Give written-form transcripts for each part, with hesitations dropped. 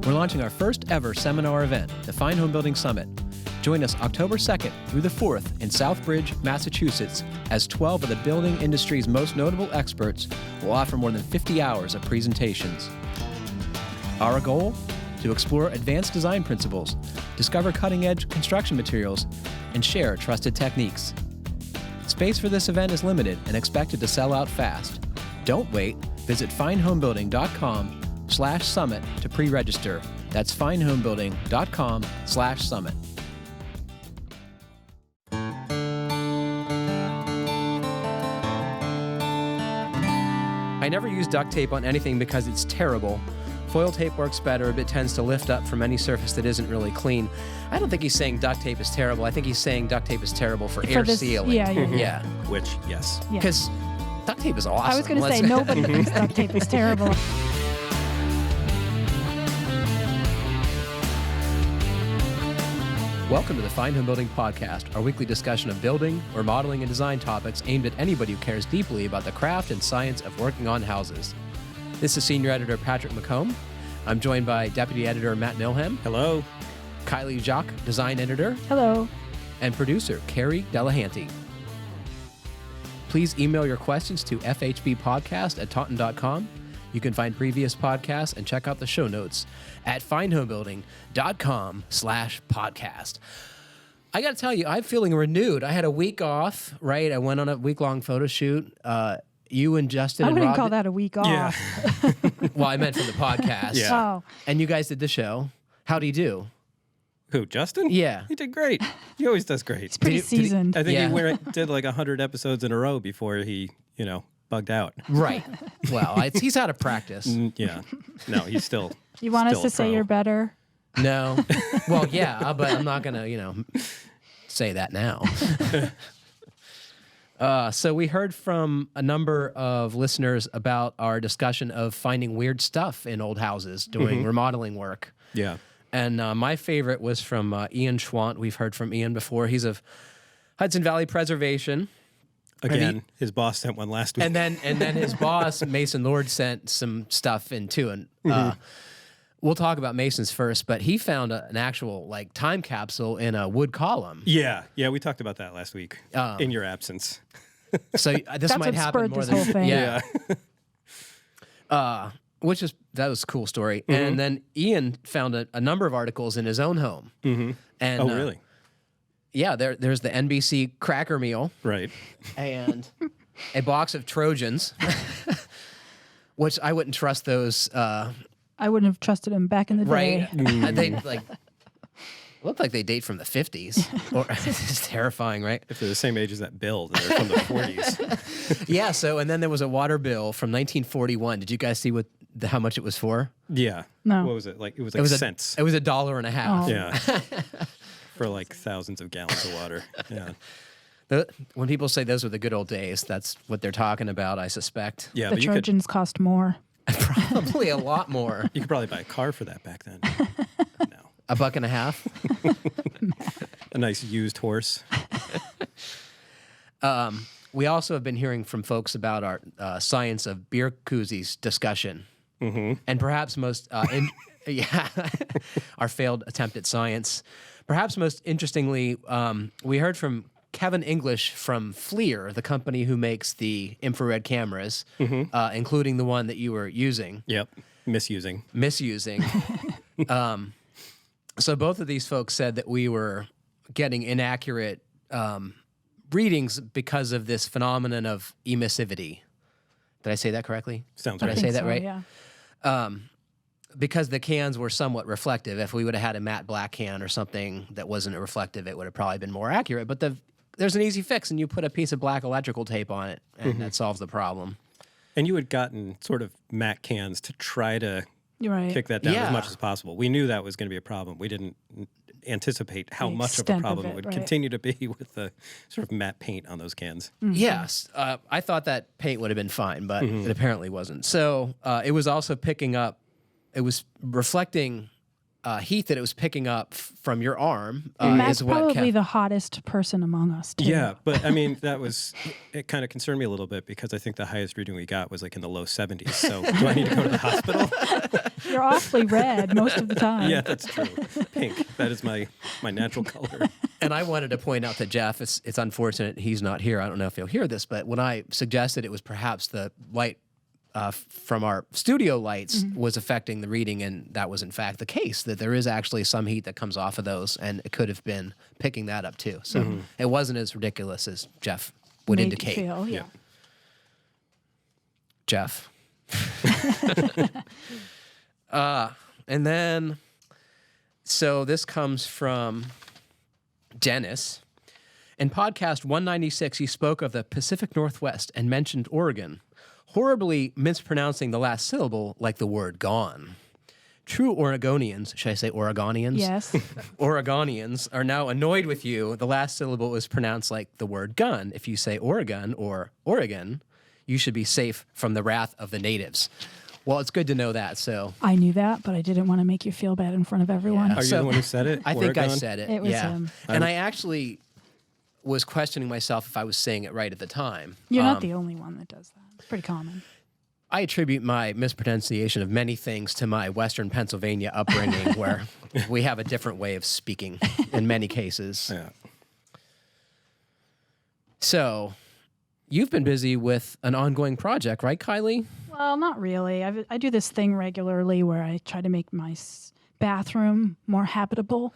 We're launching our first ever seminar event, the Fine Homebuilding Summit. Join us October 2nd through the 4th in Southbridge, Massachusetts, as 12 of the building industry's most notable experts will offer more than 50 hours of presentations. Our goal? To explore advanced design principles, discover cutting-edge construction materials, and share trusted techniques. Space for this event is limited and expected to sell out fast. Don't wait. Visit finehomebuilding.com/summit to pre-register. That's finehomebuilding.com/summit. I never use duct tape on anything because it's terrible. Foil tape works better, but it tends to lift up from any surface that isn't really clean. I don't think he's saying duct tape is terrible. I think he's saying duct tape is terrible for air sealing. Yeah. Which, yes. Because duct tape is awesome. I was going to say, nobody thinks duct tape is terrible. Welcome to the Fine Homebuilding Podcast, our weekly discussion of building, remodeling, and design topics aimed at anybody who cares deeply about the craft and science of working on houses. This is Senior Editor Patrick McComb. I'm joined by Deputy Editor Matt Milham. Hello. Kylie Jacques, Design Editor. Hello. And producer Carrie Delahanty. Please email your questions to fhbpodcast@taunton.com. You can find previous podcasts and check out the show notes at finehomebuilding.com/podcast. I got to tell you, I'm feeling renewed. I had a week off, right? I went on a week-long photo shoot. You and Justin I and wouldn't Rob. call that a week off. Yeah. Well, I meant from the podcast. Yeah. Oh, And you guys did the show. How'd he do? Who, Justin? Yeah. He did great. He always does great. it's pretty Did he- seasoned. I think Yeah. he did like 100 episodes in a row before he, bugged out. Right. Well, he's out of practice. Yeah. No, he's still. You want us still to a say pro. you're better? No. Well, yeah, but I'm not going to, say that now. So we heard from a number of listeners about our discussion of finding weird stuff in old houses doing remodeling work. Yeah. And my favorite was from Ian Schwant. We've heard from Ian before. He's of Hudson Valley Preservation. Again, his boss sent one last week. And then his boss, Mason Lord, sent some stuff in too. And we'll talk about Mason's first, but he found an actual time capsule in a wood column. Yeah, we talked about that last week in your absence. So this That's might what happen spurred more this than whole thing. Yeah. That was a cool story. And then Ian found a number of articles in his own home. And Oh, really? Yeah, there's the NBC cracker meal. Right. And a box of Trojans, which I wouldn't trust those. I wouldn't have trusted him back in the day. Right? They look like they date from the 50s. It's terrifying, right? If they're the same age as that bill, then they're from the 40s. Yeah. So, and then there was a water bill from 1941. Did you guys see how much it was for? Yeah. No. What was it? It was cents. It was $1.50. Oh. Yeah. For thousands of gallons of water. Yeah. When people say those were the good old days, that's what they're talking about, I suspect. Yeah, The but Trojans cost more. Probably a lot more. you could probably buy a car for that back then. No. $1.50. A nice used horse. We also have been hearing from folks about our science of beer koozies discussion. And perhaps most, our failed attempt at science. Perhaps most interestingly, we heard from Kevin English from FLIR, the company who makes the infrared cameras, including the one that you were using. Yep. Misusing. So both of these folks said that we were getting inaccurate readings because of this phenomenon of emissivity. Did I say that correctly? Sounds Did right. I say that So, right? Yeah. Because the cans were somewhat reflective. If we would have had a matte black can or something that wasn't reflective, it would have probably been more accurate. But there's an easy fix, and you put a piece of black electrical tape on it, and that solves the problem. And you had gotten sort of matte cans to try to You're right. kick that down Yeah. as much as possible. We knew that was going to be a problem. We didn't anticipate how The much of a extent of problem it, it would right. continue to be with the sort of matte paint on those cans. Yes, I thought that paint would have been fine, but it apparently wasn't. So it was also picking up, it was reflecting heat that it was picking up from your arm Matt's is what probably the hottest person among us, too. Yeah, but I mean, it kind of concerned me a little bit because I think the highest reading we got was like in the low 70s. So do I need to go to the hospital? You're awfully red most of the time. Yeah, that's true. Pink. That is my natural color. And I wanted to point out that Jeff, it's unfortunate he's not here. I don't know if he'll hear this, but when I suggested it was perhaps the light from our studio lights was affecting the reading, and that was in fact the case, that there is actually some heat that comes off of those, and it could have been picking that up too. So it wasn't as ridiculous as Jeff would Made indicate. you feel, yeah. Jeff. And then, so this comes from Dennis. In podcast 196, he spoke of the Pacific Northwest and mentioned Oregon, horribly mispronouncing the last syllable like the word gone. True Oregonians, should I say Oregonians? Yes. Oregonians are now annoyed with you. The last syllable was pronounced like the word gun. If you say Oregon or Oregon, you should be safe from the wrath of the natives. Well, it's good to know that. So I knew that, but I didn't want to make you feel bad in front of everyone. Are you the one who said it? I think I Oregon? said it. It was him. And I actually was questioning myself if I was saying it right at the time. You're not the only one that does that. It's pretty common. I attribute my mispronunciation of many things to my Western Pennsylvania upbringing, where we have a different way of speaking in many cases. Yeah. So, you've been busy with an ongoing project, right, Kylie? Well, not really. I do this thing regularly where I try to make my bathroom more habitable.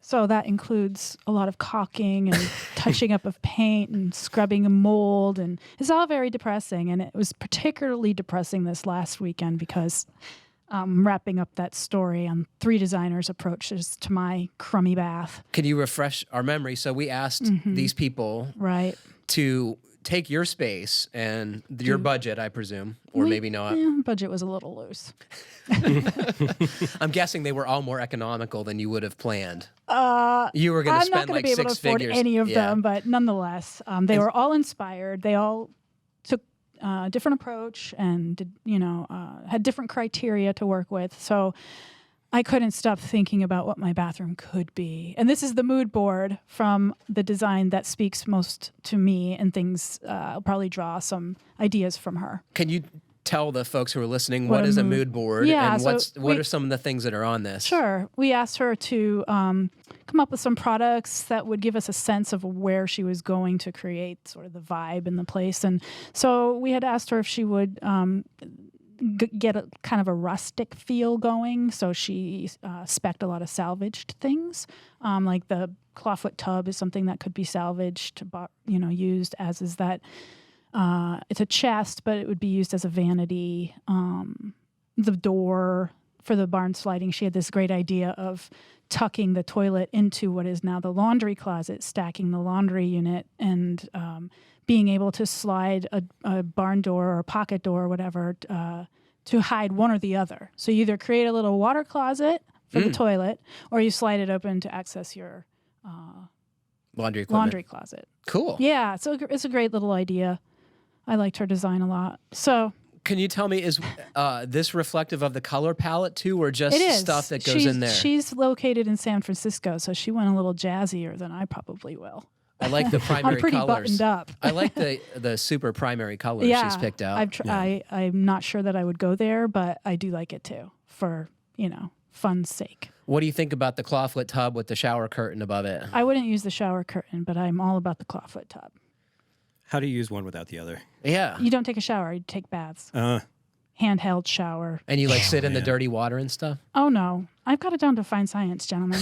So that includes a lot of caulking and touching up of paint and scrubbing a mold. And it's all very depressing. And it was particularly depressing this last weekend because I'm wrapping up that story on 3 designers' approaches to my crummy bath. Can you refresh our memory? So we asked these people to take your space and your budget, I presume, or maybe not. Yeah, budget was a little loose. I'm guessing they were all more economical than you would have planned. You were going to I'm not spend going like to be able to 6 afford figures. any of them, but nonetheless, they were all inspired. They all took a different approach and did, had different criteria to work with. So I couldn't stop thinking about what my bathroom could be. And this is the mood board from the design that speaks most to me, and things. I'll probably draw some ideas from her. Can you tell the folks who are listening what is a mood board and what are some of the things that are on this? Sure. We asked her to come up with some products that would give us a sense of where she was going to create sort of the vibe in the place. And so we had asked her if she would get a kind of a rustic feel going. So she spec'd a lot of salvaged things, like the clawfoot tub is something that could be salvaged, used as is that. It's a chest, but it would be used as a vanity. The door for the barn sliding, she had this great idea of tucking the toilet into what is now the laundry closet, stacking the laundry unit, and being able to slide a barn door or a pocket door or whatever to hide one or the other. So you either create a little water closet for the toilet, or you slide it open to access your laundry closet. Cool. Yeah, so it's a great little idea. I liked her design a lot. So, can you tell me, is this reflective of the color palette too, or just it is. stuff that goes in there? She's located in San Francisco, so she went a little jazzier than I probably will. I like the primary I'm pretty colors. buttoned up. I like the super primary colors she's picked out. I'm not sure that I would go there, but I do like it too for, fun's sake. What do you think about the clawfoot tub with the shower curtain above it? I wouldn't use the shower curtain, but I'm all about the clawfoot tub. How do you use one without the other? Yeah. You don't take a shower, you take baths. Handheld shower. And you sit in the dirty water and stuff? Oh, no. I've got it down to fine science, gentlemen.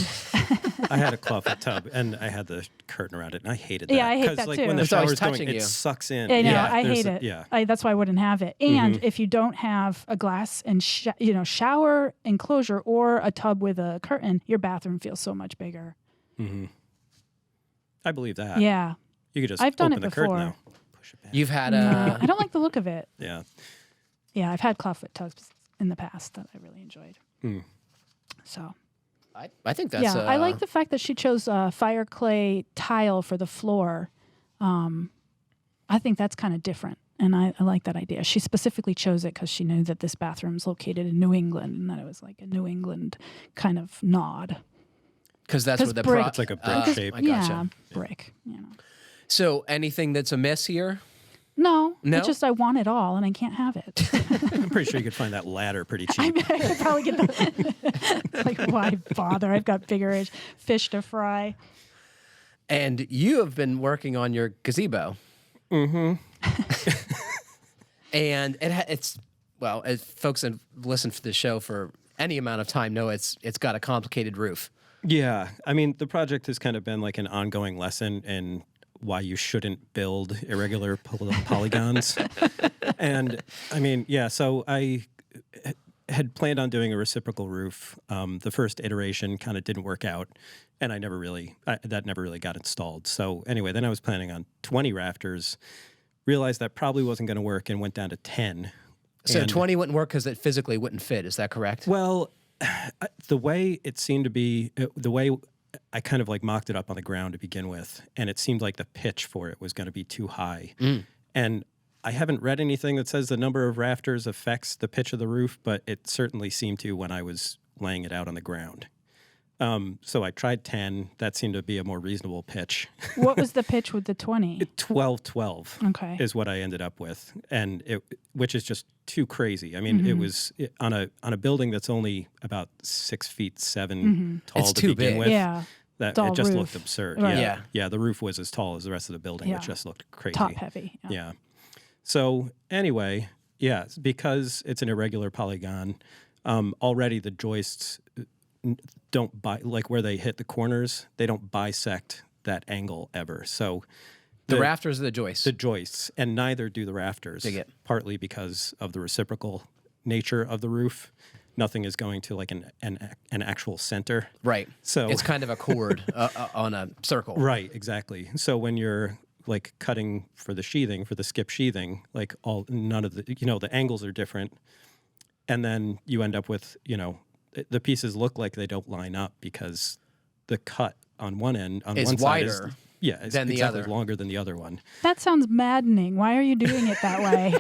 I had a clawfoot tub, and I had the curtain around it, and I hated that. Yeah, I hate that like, too. when the It's always shower's going, touching it you. sucks in. I hate it. Yeah. That's why I wouldn't have it. And if you don't have a glass and shower enclosure or a tub with a curtain, your bathroom feels so much bigger. Mm-hmm. I believe that. Yeah. You could just I've done open it the curtain before. now. Push it back. You've had No, I don't like the look of it. Yeah. Yeah, I've had clawfoot tubs in the past that I really enjoyed. So. I think that's... Yeah, I like the fact that she chose fire clay tile for the floor. I think that's kind of different And I like that idea. She specifically chose it because she knew that this bathroom's located in New England and that it was like a New England kind of nod. Because that's where the brick, It's like a brick shape. I gotcha. Yeah, brick. You know. So anything that's amiss here? No, No? it's just I want it all and I can't have it. I'm pretty sure you could find that ladder pretty I cheap. could probably get the like, why bother? I've got bigger fish to fry. And you have been working on your gazebo. Mm-hmm. And it's well, as folks that listen to the show for any amount of time know it's got a complicated roof. Yeah. I mean, the project has kind of been like an ongoing lesson in why you shouldn't build irregular polygons. And I mean, yeah, so I had planned on doing a reciprocal roof. The first iteration kind of didn't work out, and that never really got installed. So anyway, then I was planning on 20 rafters, realized that probably wasn't going to work, and went down to 10. So And 20 wouldn't work because it physically wouldn't fit. Is that correct? Well, the way it seemed to be, the way I kind of like mocked it up on the ground to begin with, and it seemed like the pitch for it was going to be too high. And I haven't read anything that says the number of rafters affects the pitch of the roof, but it certainly seemed to when I was laying it out on the ground. So I tried 10. That seemed to be a more reasonable pitch. What was the pitch with the 20? 12-12 Okay. is what I ended up with, and which is just too crazy. I mean, it was on a building that's only about 6 feet 7 tall It's to too begin big. with. Yeah. That Tall it just roof. looked absurd. Right. Yeah. The roof was as tall as the rest of the building. Yeah. It just looked crazy. Top heavy. Yeah. So anyway, yeah, because it's an irregular polygon, already the joists don't like where they hit the corners, they don't bisect that angle ever. So The rafters or the joists? the joists, and neither do the rafters. Dig it. Partly because of the reciprocal nature of the roof. Nothing is going to like an actual center. Right. So it's kind of a chord on a circle. Right, exactly. So when you're like cutting for the sheathing, for the skip sheathing, like none of the, the angles are different. And then you end up with, the pieces look like they don't line up because the cut on one end, on Is one side wider it's than the exactly other. longer than the other one. That sounds maddening. Why are you doing it that way?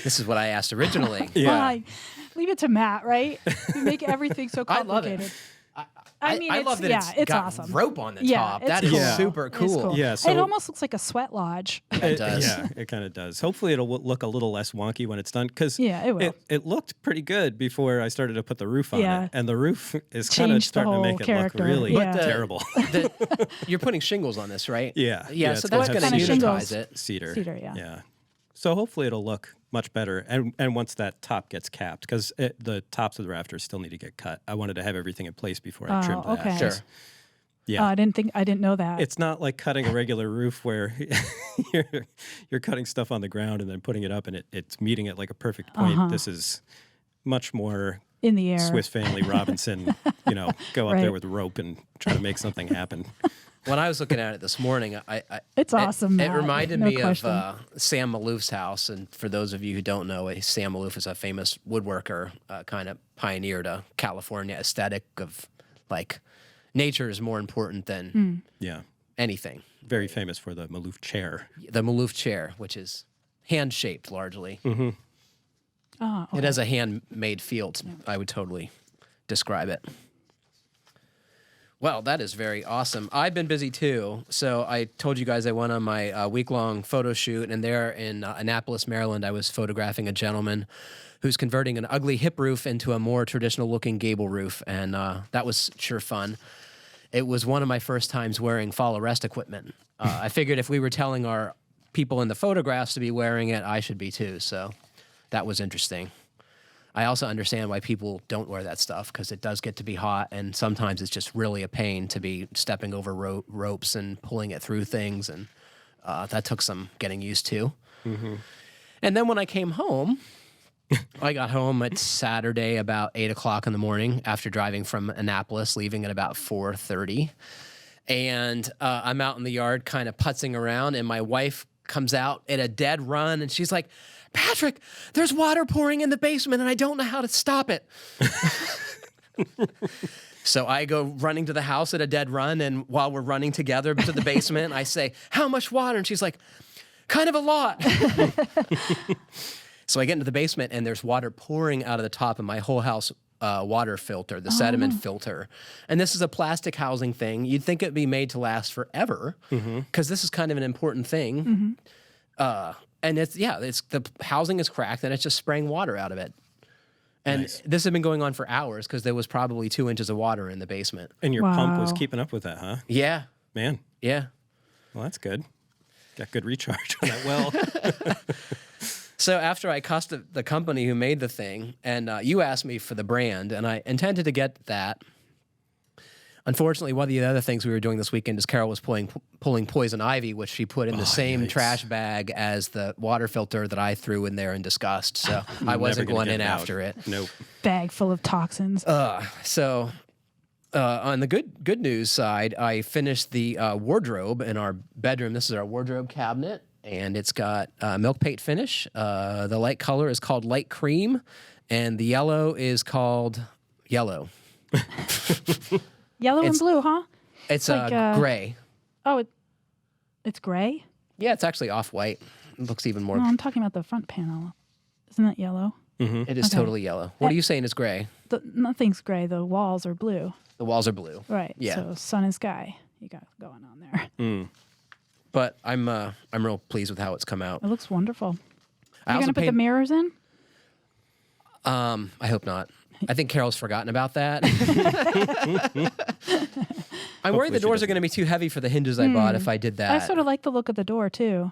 This is what I asked originally. Yeah. Why? Leave it to Matt, right? You make everything so I love complicated. it. I mean, I it's, love that yeah, it's got awesome. rope on the Yeah, top. it's That is cool. super It's cool. Yeah, it so- almost looks like a sweat lodge. It does. Yeah, it kind of does. Hopefully it'll look a little less wonky when it's done because Yeah, it will. It looked pretty good before I started to put the roof on Yeah. it. And the roof is kind of Changed the starting to whole make it character. look really Yeah. terrible. You're putting shingles on this, right? Yeah. Yeah, so it's gonna that's have going to What kind of unitize shingles? it. Cedar. Cedar, yeah. Yeah. So hopefully it'll look much better. And once that top gets capped, because the tops of the rafters still need to get cut. I wanted to have everything in place before I trimmed that. okay. Sure. Yeah. I didn't know that. It's not like cutting a regular roof where you're cutting stuff on the ground and then putting it up and it's meeting at like a perfect point. This is much more in the air. Swiss Family Robinson, go up Right. there with rope and try to make something happen. When I was looking at it this morning, It's awesome, It Matt. reminded No me question. of Sam Malouf's house. And for those of you who don't know, Sam Malouf is a famous woodworker, kind of pioneered a California aesthetic of like nature is more important than Yeah. anything. Very famous for the Malouf chair. The Malouf chair, which is hand-shaped largely. Oh, It has a handmade feel. I would totally describe it. Well, that is very awesome. I've been busy too. So I told you guys I went on my week-long photo shoot, and there in Annapolis, Maryland, I was photographing a gentleman who's converting an ugly hip roof into a more traditional-looking gable roof, and that was sure fun. It was one of my first times wearing fall arrest equipment. I figured if we were telling our people in the photographs to be wearing it, I should be too. So that was interesting. I also understand why people don't wear that stuff because it does get to be hot, and sometimes it's just really a pain to be stepping over ropes and pulling it through things, and that took some getting used to. And then when I came home, I got home at Saturday about 8 o'clock in the morning after driving from Annapolis, leaving at about 4:30. And I'm out in the yard kind of putzing around, and my wife comes out at a dead run, and she's like, "Patrick, there's water pouring in the basement, and I don't know how to stop it." So I go running to the house at a dead run, and while we're running together to the basement, I say, "How much water?" And she's like, kind of a lot. So I get into the basement, and there's water pouring out of the top of my whole house water filter, the sediment filter. And this is a plastic housing thing. You'd think it'd be made to last forever, because this is kind of an important thing. And it's the housing is cracked, and it's just spraying water out of it. And this had been going on for hours because there was probably 2 inches of water in the basement. And your pump was keeping up with that, huh? Yeah. Man. Yeah. Well, that's good. Got good recharge on that well. So after I cussed the company who made the thing, and you asked me for the brand, and I intended to get that. Unfortunately, one of the other things we were doing this weekend is Carol was pulling poison ivy, which she put in the same trash bag as the water filter that I threw in there in disgust. So I wasn't going in after it. Nope. Bag full of toxins. So on the good news side, I finished the wardrobe in our bedroom. This is our wardrobe cabinet, and it's got milk paint finish. The light color is called light cream, and the yellow is called yellow. Yellow and blue, huh? It's like, gray. Oh, it's gray? Yeah, it's actually off-white. It looks even more... No, I'm talking about the front panel. Isn't that yellow? It is totally yellow. What are you saying is gray? Nothing's gray. The walls are blue. The walls are blue. Right. Yeah. So sun and sky you got going on there. But I'm real pleased with how it's come out. It looks wonderful. Are you also going to put the mirrors in? I hope not. I think Carol's forgotten about that. I'm worried the doors are going to be too heavy for the hinges I bought if I did that. I sort of like the look of the door, too.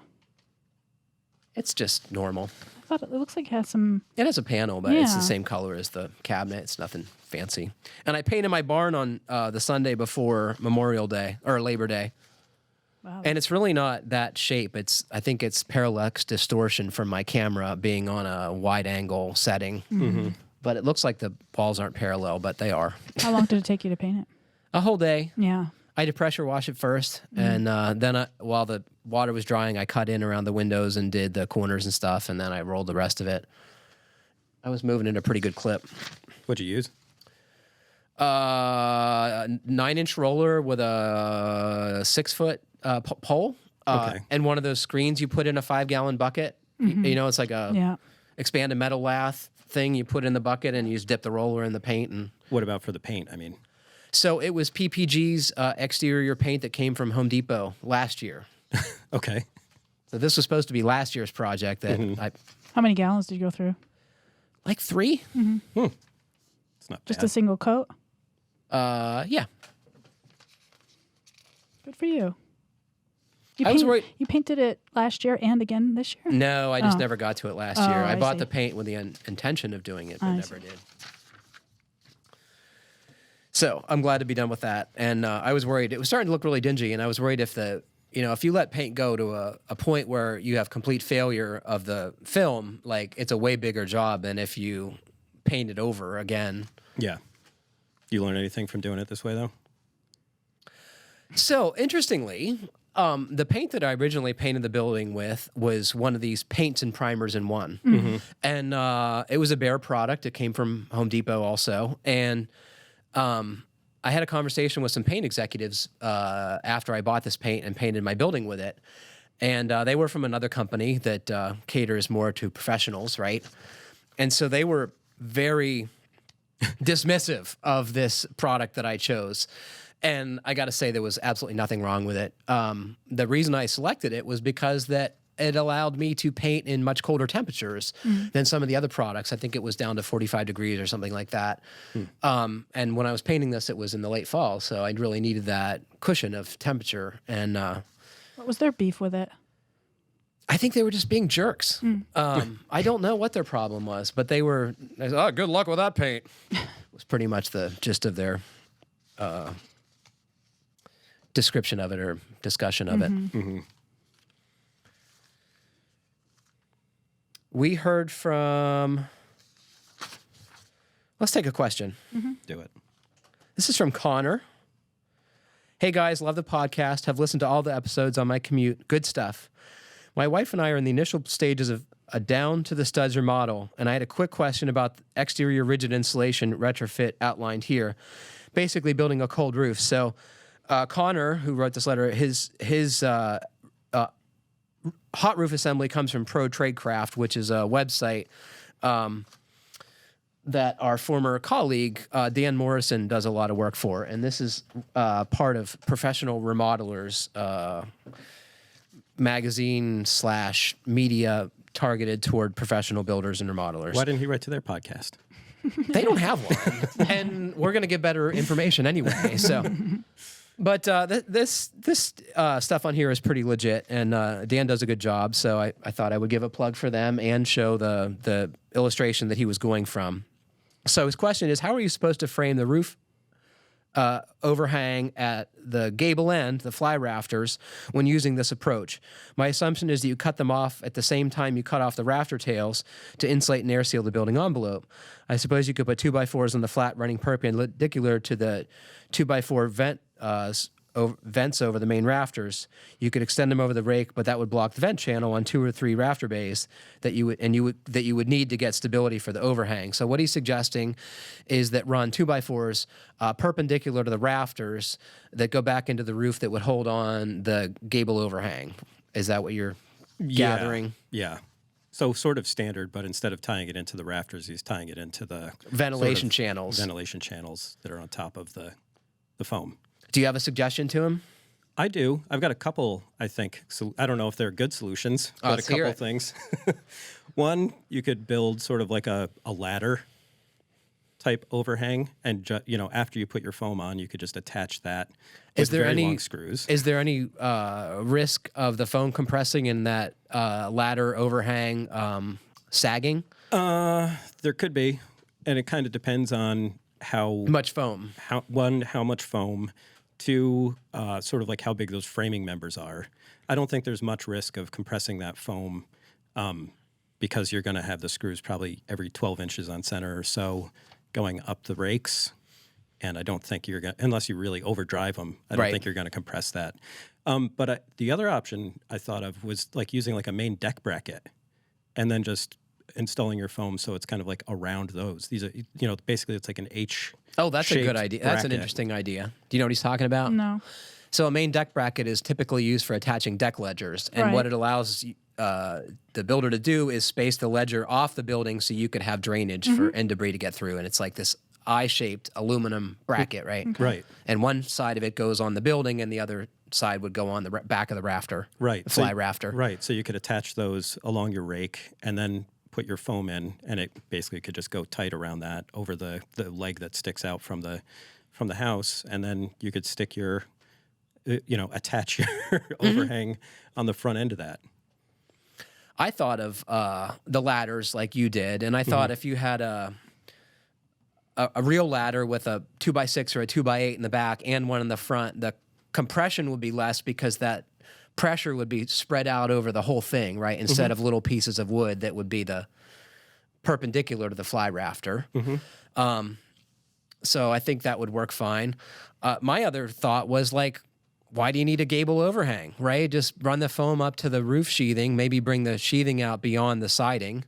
It's just normal. I thought it looks like it has some... It has a panel, but it's the same color as the cabinet. It's nothing fancy. And I painted my barn on the Sunday before Memorial Day, or Labor Day. Wow. And it's really not that shape. I think it's parallax distortion from my camera being on a wide angle setting. But it looks like the walls aren't parallel, but they are. How long did it take you to paint it? A whole day. Yeah. I had to pressure wash it first, and then while the water was drying, I cut in around the windows and did the corners and stuff, and then I rolled the rest of it. I was moving at a pretty good clip. What'd you use? A 9-inch roller with a 6-foot pole, and one of those screens you put in a 5-gallon bucket. You know, it's like a expanded metal lath thing you put in the bucket, and you just dip the roller in the paint. And what about for the paint? I mean, so it was PPG's exterior paint that came from Home Depot last year. Okay. So this was supposed to be last year's project. That How many gallons did you go through? Like 3. It's not Just bad. a single coat? Yeah. Good for you. I was worried. You painted it last year and again this year? No, I just never got to it last year. I bought see. the paint with the intention of doing it, but never did. So I'm glad to be done with that. And I was worried. It was starting to look really dingy, and I was worried if if you let paint go to a point where you have complete failure of the film, like it's a way bigger job than if you paint it over again. Yeah. You learn anything from doing it this way, though? So interestingly, the paint that I originally painted the building with was one of these paints and primers in one. And it was a Behr product. It came from Home Depot also. And I had a conversation with some paint executives after I bought this paint and painted my building with it. And they were from another company that caters more to professionals, right? And so they were very dismissive of this product that I chose. And I got to say, there was absolutely nothing wrong with it. The reason I selected it was because that it allowed me to paint in much colder temperatures than some of the other products. I think it was down to 45 degrees or something like that. And when I was painting this, it was in the late fall, so I really needed that cushion of temperature. And What was their beef with it? I think they were just being jerks. I don't know what their problem was, but they said, oh, good luck with that paint. Was pretty much the gist of their description of it or discussion of it. We heard from... Let's take a question. Do it. This is from Connor. Hey, guys, love the podcast. Have listened to all the episodes on my commute. Good stuff. My wife and I are in the initial stages of a down-to-the-studs remodel, and I had a quick question about exterior rigid insulation retrofit outlined here. Basically building a cold roof. So Connor, who wrote this letter, his hot roof assembly comes from Pro Tradecraft, which is a website that our former colleague, Dan Morrison, does a lot of work for. And this is part of Professional Remodelers magazine/media targeted toward professional builders and remodelers. Why didn't he write to their podcast? They don't have one. And we're going to get better information anyway. So, but this stuff on here is pretty legit, and Dan does a good job. So I thought I would give a plug for them and show the illustration that he was going from. So his question is, how are you supposed to frame the roof overhang at the gable end, the fly rafters, when using this approach? My assumption is that you cut them off at the same time you cut off the rafter tails to insulate and air seal the building envelope. I suppose you could put 2x4s on the flat running perpendicular to the 2x4 vents over the main rafters. You could extend them over the rake, but that would block the vent channel on 2 or 3 rafter bays that you would need to get stability for the overhang. So what he's suggesting is that run 2x4s perpendicular to the rafters that go back into the roof that would hold on the gable overhang. Is that what you're gathering? Yeah. So sort of standard, but instead of tying it into the rafters, he's tying it into the ventilation channels. Ventilation channels that are on top of the foam. Do you have a suggestion to him? I do. I've got a couple, I think. So I don't know if they're good solutions, but a couple things. One, you could build sort of like a ladder type overhang, and after you put your foam on, you could just attach that with very long screws. Is there any risk of the foam compressing in that ladder overhang sagging? There could be, and it kind of depends on how much foam. How much foam. 2, sort of like how big those framing members are. I don't think there's much risk of compressing that foam because you're going to have the screws probably every 12 inches on center or so going up the rakes. And I don't think you're going to, unless you really overdrive them, I don't think you're going to compress that. But the other option I thought of was like using like a main deck bracket and then just installing your foam so it's kind of like around those. These are, basically it's like an H. Oh, that's a good idea. That's an interesting idea. Do you know what he's talking about? No. So a main deck bracket is typically used for attaching deck ledgers. And what it allows the builder to do is space the ledger off the building so you could have drainage for end debris to get through. And it's like this eye-shaped aluminum bracket, right? Okay. Right. And one side of it goes on the building and the other side would go on the back of the rafter. Right. The fly rafter. Right. So you could attach those along your rake and then put your foam in, and it basically could just go tight around that over the leg that sticks out from the house, and then you could stick your, attach your overhang on the front end of that. I thought of the ladders like you did, and I thought if you had a real ladder with a 2x6 or a 2x8 in the back and one in the front, the compression would be less because that pressure would be spread out over the whole thing, right? Instead of little pieces of wood that would be the perpendicular to the fly rafter. So I think that would work fine. My other thought was like, why do you need a gable overhang, right? Just run the foam up to the roof sheathing, maybe bring the sheathing out beyond the siding.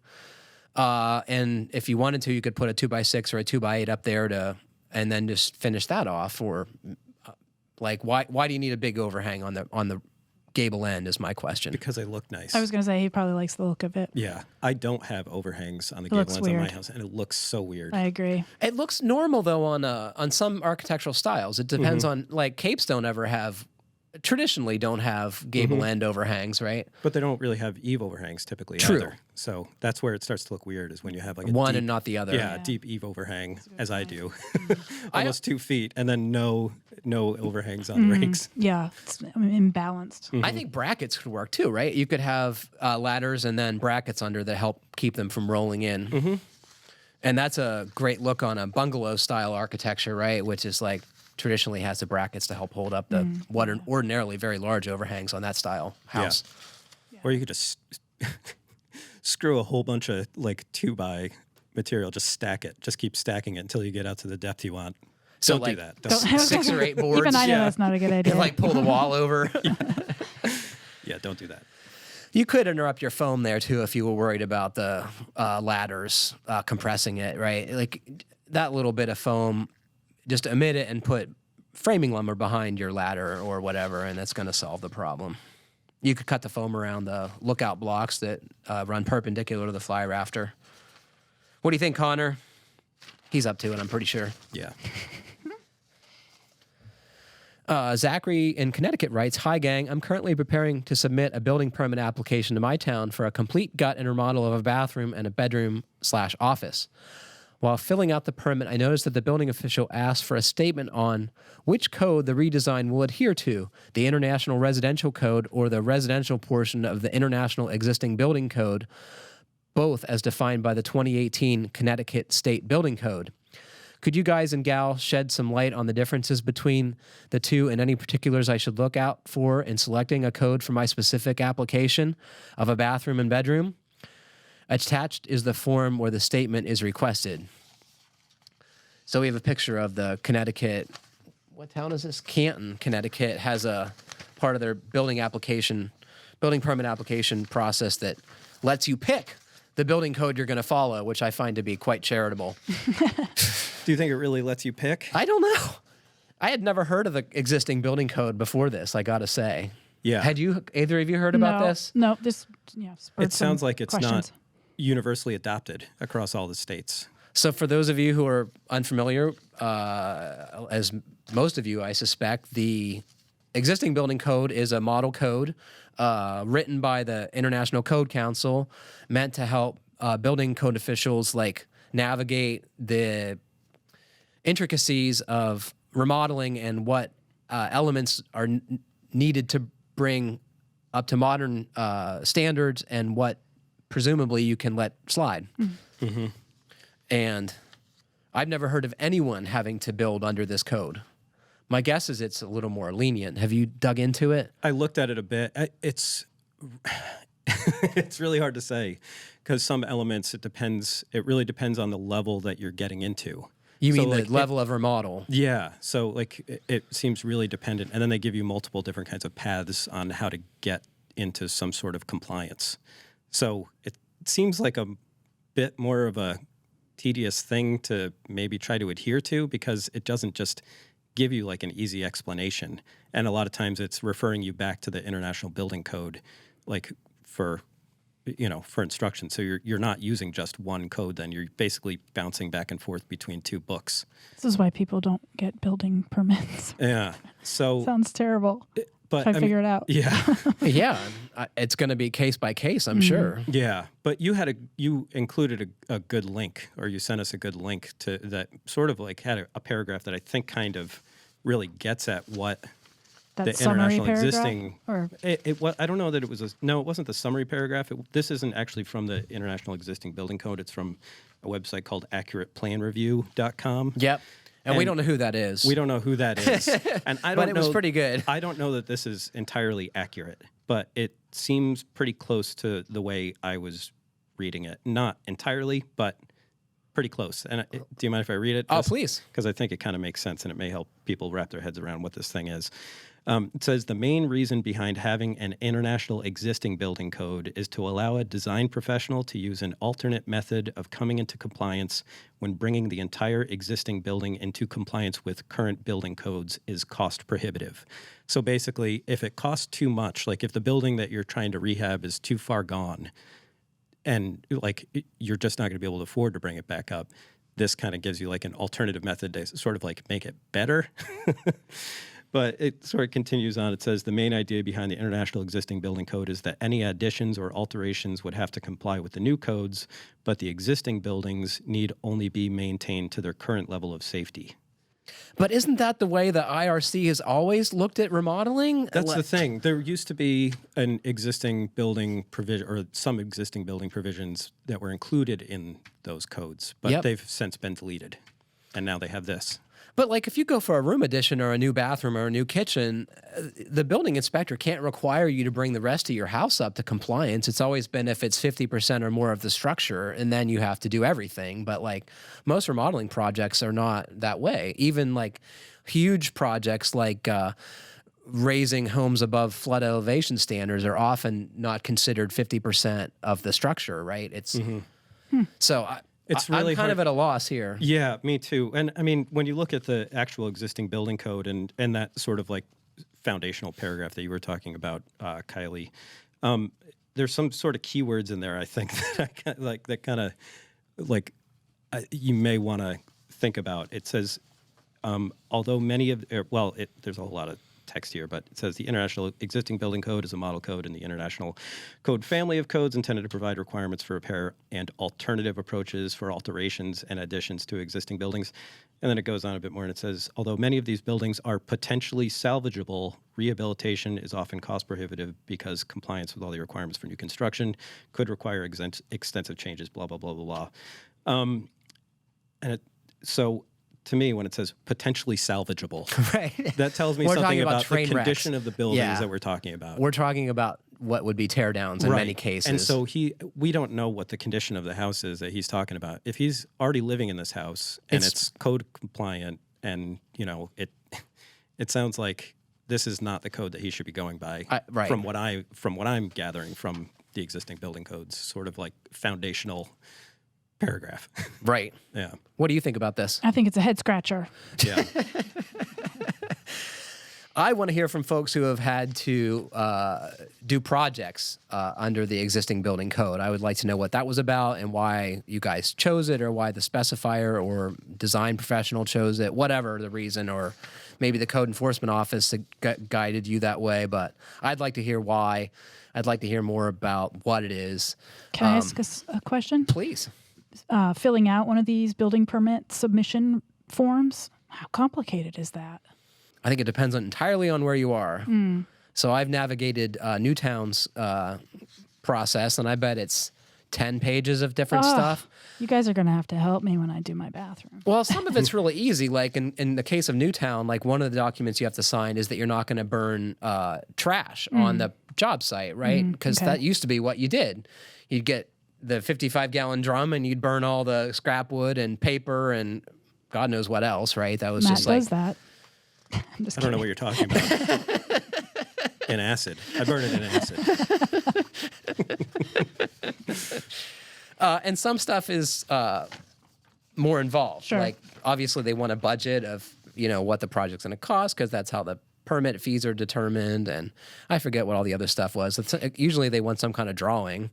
And if you wanted to, you could put a 2x6 or a 2x8 up there and then just finish that off. Or like, why do you need a big overhang on the gable end is my question. Because they look nice. I was going to say he probably likes the look of it. Yeah. I don't have overhangs on the gable ends of my house, and it looks so weird. I agree. It looks normal, though, on some architectural styles. It depends on, like, capes traditionally don't have gable end overhangs, right? But they don't really have eave overhangs typically either. So that's where it starts to look weird, is when you have like one and not the other. Yeah, deep eave overhang, as I do. Almost 2 feet, and then no overhangs on the rakes. Yeah, it's imbalanced. I think brackets could work too, right? You could have ladders and then brackets under that help keep them from rolling in. And that's a great look on a bungalow style architecture, right? Which is like traditionally has the brackets to help hold up the what are ordinarily very large overhangs on that style house. Yeah. Or you could just screw a whole bunch of like 2x material, just stack it, just keep stacking it until you get out to the depth you want. So don't like, do that. Don't 6 or 8 boards. Even I know that's not a good idea. Like pull the wall over. Yeah, don't do that. You could interrupt your foam there too if you were worried about the ladders compressing it, right? Like that little bit of foam, just omit it and put framing lumber behind your ladder or whatever, and that's going to solve the problem. You could cut the foam around the lookout blocks that run perpendicular to the fly rafter. What do you think, Connor? He's up to it, I'm pretty sure. Yeah. Zachary in Connecticut writes, "Hi, gang. I'm currently preparing to submit a building permit application to my town for a complete gut and remodel of a bathroom and a bedroom/office. While filling out the permit, I noticed that the building official asked for a statement on which code the redesign will adhere to, the International Residential Code or the residential portion of the International Existing Building Code, both as defined by the 2018 Connecticut State Building Code. Could you guys and gal shed some light on the differences between the two and any particulars I should look out for in selecting a code for my specific application of a bathroom and bedroom? Attached is the form where the statement is requested." So we have a picture of the Connecticut, what town is this? Canton, Connecticut, has a part of their building permit application process that lets you pick the building code you're going to follow, which I find to be quite charitable. Do you think it really lets you pick? I don't know. I had never heard of the existing building code before this, I got to say. Yeah. Had either of you heard about this? No, this spurred It sounds some like it's questions. not universally adopted across all the states. So for those of you who are unfamiliar, as most of you, I suspect, the existing building code is a model code written by the International Code Council, meant to help building code officials navigate the intricacies of remodeling and what elements are needed to bring up to modern standards and what presumably you can let slide. Mm-hmm. And I've never heard of anyone having to build under this code. My guess is it's a little more lenient. Have you dug into it? I looked at it a bit. It's it's really hard to say because some elements, it really depends on the level that you're getting into. You mean the level of remodel? Yeah. So it seems really dependent. And then they give you multiple different kinds of paths on how to get into some sort of compliance. So it seems like a bit more of a tedious thing to maybe try to adhere to because it doesn't just give you an easy explanation. And a lot of times it's referring you back to the International Building Code, for instruction. So you're not using just one code, then you're basically bouncing back and forth between two books. This is why people don't get building permits. Yeah. So sounds terrible. But Try to figure it out. Yeah. Yeah. It's going to be case by case, I'm sure. Yeah. But you included a good link, or you sent us a good link to that sort of had a paragraph that I think kind of really gets at what That the summary international paragraph? existing. Or I don't know that it was no, it wasn't the summary paragraph. This isn't actually from the International Existing Building Code. It's from a website called accurateplanreview.com. Yep. And we don't know who that is. We don't know who that is. And I don't but it was pretty good. I don't know that this is entirely accurate, but it seems pretty close to the way I was reading it. Not entirely, but pretty close. And do you mind if I read it? Oh, please. Because I think it kind of makes sense and it may help people wrap their heads around what this thing is. It says the main reason behind having an international existing building code is to allow a design professional to use an alternate method of coming into compliance when bringing the entire existing building into compliance with current building codes is cost prohibitive. So basically, if it costs too much, if the building that you're trying to rehab is too far gone and you're just not going to be able to afford to bring it back up, this kind of gives you an alternative method to sort of make it better. But it sort of continues on. It says the main idea behind the International Existing Building Code is that any additions or alterations would have to comply with the new codes, but the existing buildings need only be maintained to their current level of safety. But isn't that the way the IRC has always looked at remodeling? That's the thing. There used to be an existing building provision, or some existing building provisions that were included in those codes, but they've since been deleted. And now they have this. But if you go for a room addition or a new bathroom or a new kitchen, the building inspector can't require you to bring the rest of your house up to compliance. It's always been if it's 50% or more of the structure, and then you have to do everything. But most remodeling projects are not that way. Even huge projects raising homes above flood elevation standards are often not considered 50% of the structure, right? It's so. It's really I'm kind of at a loss here. Yeah, me too. And I mean, when you look at the actual existing building code and that sort of foundational paragraph that you were talking about, Kylie. There's some sort of keywords in there, I think, that you may want to think about. It says, although many of, there's a whole lot of text here, but it says the International Existing Building Code is a model code in the International Code family of codes intended to provide requirements for repair and alternative approaches for alterations and additions to existing buildings. And then it goes on a bit more and it says, although many of these buildings are potentially salvageable, rehabilitation is often cost prohibitive because compliance with all the requirements for new construction could require extensive changes, blah, blah, blah, blah, blah. So to me, when it says potentially salvageable, right, that tells me something about the condition of the buildings that we're talking about. We're talking about what would be tear downs in many cases. And so we don't know what the condition of the house is that he's talking about. If he's already living in this house and it's code compliant, and it sounds like this is not the code that he should be going by. Right. From what I'm gathering from the existing building codes, sort of like foundational paragraph. Right. Yeah. What do you think about this? I think it's a head scratcher. Yeah. I want to hear from folks who have had to do projects under the existing building code. I would like to know what that was about and why you guys chose it, or why the specifier or design professional chose it, whatever the reason, or maybe the code enforcement office guided you that way. But I'd like to hear why. I'd like to hear more about what it is. Can I ask a question? Please. Filling out one of these building permit submission forms, how complicated is that? I think it depends entirely on where you are. So I've navigated Newtown's process, and I bet it's 10 pages of different stuff. You guys are going to have to help me when I do my bathroom. Well, some of it's really easy. Like in the case of Newtown, like one of the documents you have to sign is that you're not going to burn trash on the job site, right? Because that used to be what you did. You'd get the 55-gallon drum and you'd burn all the scrap wood and paper and God knows what else, right? That was Matt just like... does that. I'm just I don't know what you're talking about. In acid. I burn it in acid. And some stuff is more involved. Sure. Like, obviously, they want a budget of, what the project's going to cost, because that's how the permit fees are determined. And I forget what all the other stuff was. Usually, they want some kind of drawing,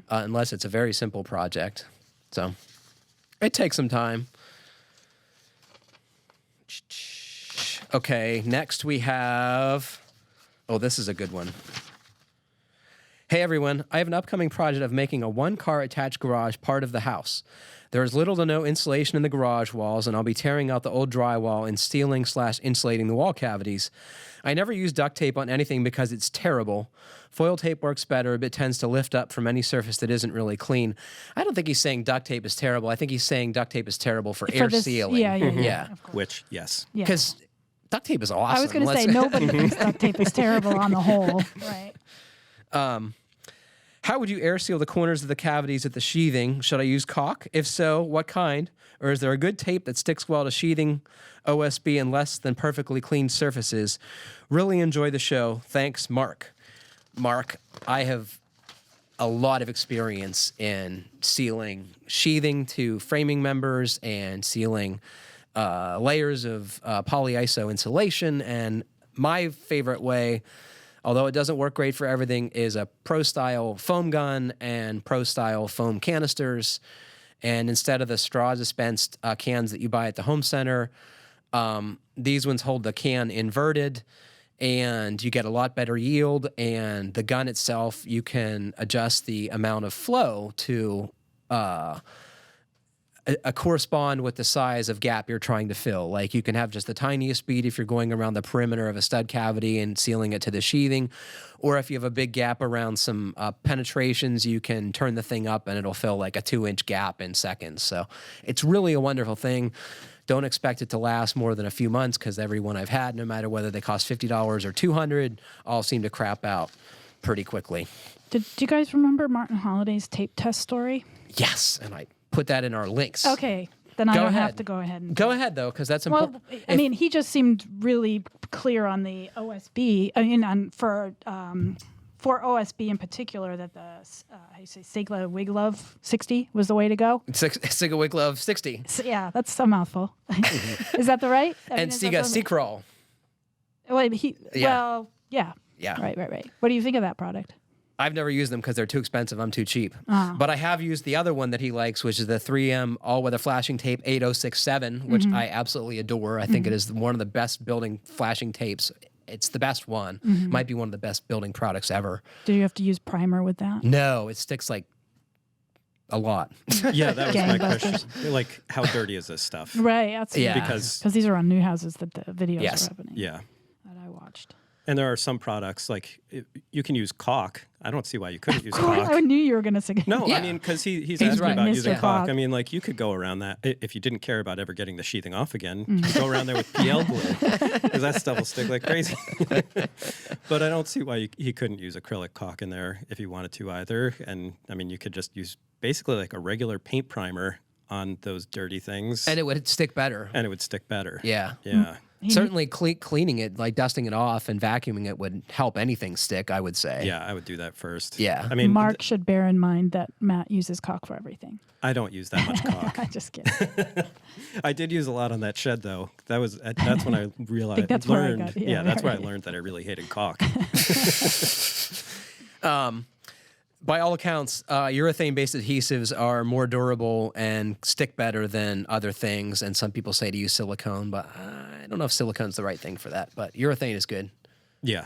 unless it's a very simple project. So it takes some time. Okay, next we have... Oh, this is a good one. Hey, everyone. I have an upcoming project of making a one-car attached garage part of the house. There is little to no insulation in the garage walls, and I'll be tearing out the old drywall and sealing/insulating the wall cavities. I never use duct tape on anything because it's terrible. Foil tape works better, but tends to lift up from any surface that isn't really clean. I don't think he's saying duct tape is terrible. I think he's saying duct tape is terrible for air sealing. Yeah. Of course. Which, yes. Because duct tape is awesome. I was going to say, nobody thinks duct tape is terrible on the whole. Right. How would you air seal the corners of the cavities at the sheathing? Should I use caulk? If so, what kind? Or is there a good tape that sticks well to sheathing, OSB, and less than perfectly clean surfaces? Really enjoy the show. Thanks, Mark. Mark, I have a lot of experience in sealing sheathing to framing members and sealing layers of polyiso insulation. And my favorite way, although it doesn't work great for everything, is a pro-style foam gun and pro-style foam canisters. And instead of the straw dispensed cans that you buy at the home center, these ones hold the can inverted, and you get a lot better yield. And the gun itself, you can adjust the amount of flow to correspond with the size of gap you're trying to fill. Like, you can have just the tiniest speed if you're going around the perimeter of a stud cavity and sealing it to the sheathing. Or if you have a big gap around some penetrations, you can turn the thing up and it'll fill like a 2-inch gap in seconds. So it's really a wonderful thing. Don't expect it to last more than a few months, because every one I've had, no matter whether they cost $50 or $200, all seem to crap out pretty quickly. Do you guys remember Martin Holliday's tape test story? Yes, and I put that in our links. Okay, then I don't have to go ahead and... Go ahead, though, because that's important. Well, I mean, he just seemed really clear on the OSB, for OSB in particular, that the, Sigla-Wiglove 60 was the way to go. Sigla-Wiglove 60. So, yeah, that's a mouthful. Is that the right? And Siga-Seacrawl. Well, Yeah. well, yeah. Yeah. Right. What do you think of that product? I've never used them because they're too expensive. I'm too cheap. Oh. But I have used the other one that he likes, which is the 3M all-weather flashing tape 8067, which I absolutely adore. I think it is one of the best building flashing tapes. It's the best one. Might be one of the best building products ever. Do you have to use primer with that? No, it sticks like a lot. Yeah, that was my Gangbusters. question. Like, how dirty is this stuff? Right. That's Yeah. Because these are on new houses that the videos Yes. are happening. yeah, That I watched. and there are some products like you can use caulk. I don't see why you couldn't use I caulk. knew you were going to say. No, Yeah. I mean, because he's He's asking right. about Mr. using caulk. Caulk. I mean, like, you could go around that if you didn't care about ever getting the sheathing off again. You could go around there with PL glue because that stuff will stick like crazy. But I don't see why he couldn't use acrylic caulk in there if he wanted to either. And I mean, you could just use basically like a regular paint primer on those dirty things, And it would stick better. and it would stick better. Yeah. Yeah. Certainly cleaning it, like dusting it off and vacuuming it would help anything stick, I would say. Yeah, I would do that first. Yeah. I mean, Mark should bear in mind that Matt uses caulk for everything. I don't use that much caulk. I just kidding. I did use a lot on that shed, though. That's when I realized. that's where I learned. got- yeah, that's where I right. learned that I really hated caulk. By all accounts, urethane-based adhesives are more durable and stick better than other things. And some people say to use silicone, but I don't know if silicone's the right thing for that. But urethane is good. Yeah.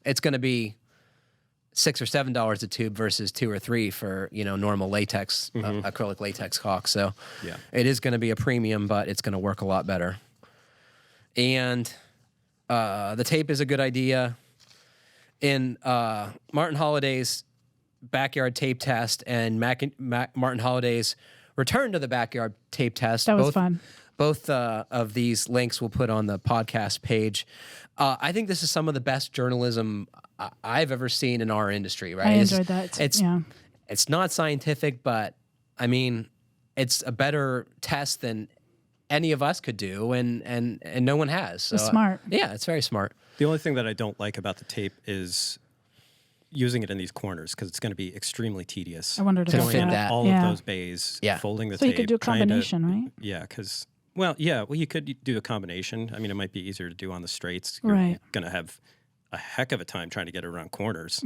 It's going to be $6 or $7 a tube versus $2 or $3 for normal latex, acrylic latex caulk. So Yeah. it is going to be a premium, but it's going to work a lot better. And the tape is a good idea. In Martin Holliday's backyard tape test and Martin Holliday's return to the backyard tape test. That was fun. Both of these links we'll put on the podcast page. I think this is some of the best journalism I've ever seen in our industry. Right? I enjoyed that. It's not scientific, but I mean, it's a better test than any of us could do, and no one has. So, It's smart. Yeah, it's very smart. The only thing that I don't like about the tape is using it in these corners because it's going to be extremely tedious. I wondered to about fit that. all Yeah. of those bays. Yeah. Folding the So tape. you could do a trying to- combination, right? Yeah, because you could do a combination. I mean, it might be easier to do on the straights. Right. You're going to have a heck of a time trying to get it around corners,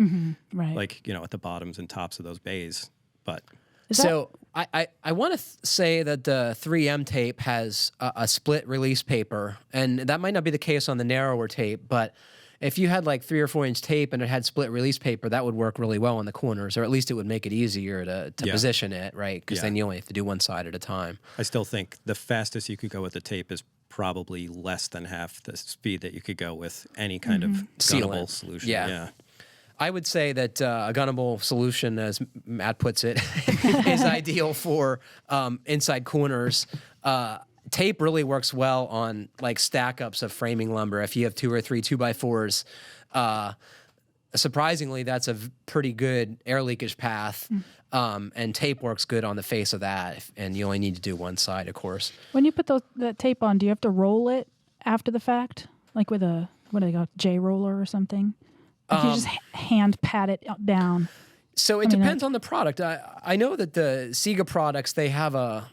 Right. like at the bottoms and tops of those bays. But Is that- So I want to say that the 3M tape has a split release paper, and that might not be the case on the narrower tape, but if you had like 3 or 4 inch tape and it had split release paper, that would work really well on the corners, or at least it would make it easier to Yeah. position it, right? Because Yeah. then you only have to do one side at a time. I still think the fastest you could go with the tape is probably less than half the speed that you could go with any kind of Sealant. gunnable solution. Yeah. Yeah. I would say that a gunnable solution, as Matt puts it, is ideal for inside corners. Tape really works well on like stack ups of framing lumber. If you have 2 or 3 2x4s, surprisingly, that's a pretty good air leakage path. And tape works good on the face of that. And you only need to do one side, of course. When you put that tape on, do you have to roll it after the fact, like with a what do they call J roller or something? Or do you just hand pat it down? So it depends on the product. I know that the Sega products, they have a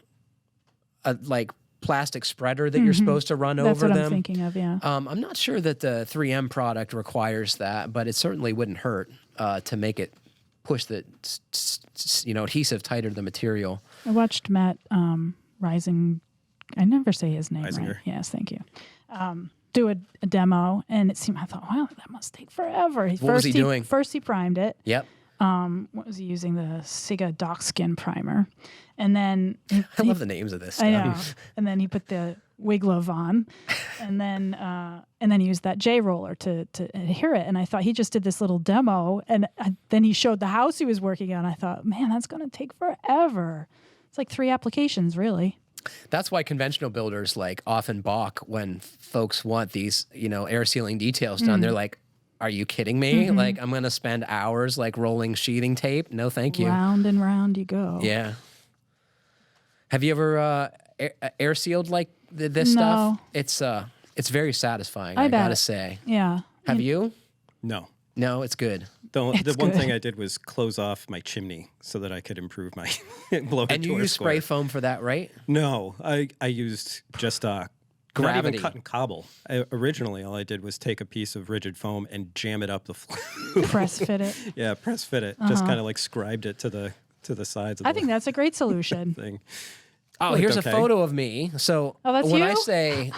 like plastic spreader that you're supposed to run That's over what them. I'm thinking of. Yeah. I'm not sure that the 3M product requires that, but it certainly wouldn't hurt to make it push the adhesive tighter to the material. I watched Matt Rising. I never say his name Risinger. right. Yes, thank you. Do a demo, and it seemed. I thought, wow, that must take forever. What was he doing? First, he primed it. Yep. What was he using? The Sega Dock Skin primer, and then I love the names of this stuff. I know. And then he put the wig glove on, and then he used that J roller to adhere it. And I thought he just did this little demo, and then he showed the house he was working on. I thought, man, that's going to take forever. It's like 3 applications, really. That's why conventional builders like often balk when folks want these, air sealing details done. They're like, are you kidding me? Like, I'm going to spend hours like rolling sheathing tape? No, thank you. Round and round you go. Yeah. Have you ever air sealed like this No. stuff? It's very satisfying, I I bet. gotta say. Yeah. Have you? No. No, it's good. The one good. thing I did was close off my chimney so that I could improve my blower And you door use spray square. foam for that, right? No, I used just not Gravity. even cut and cobble. Originally, all I did was take a piece of rigid foam and jam it up the floor. Press fit it. Yeah, press fit it. Just kind of like scribed it to the sides of I the think that's a great solution. thing. Oh, Looked here's okay. a photo of me. So Oh, that's when you? I say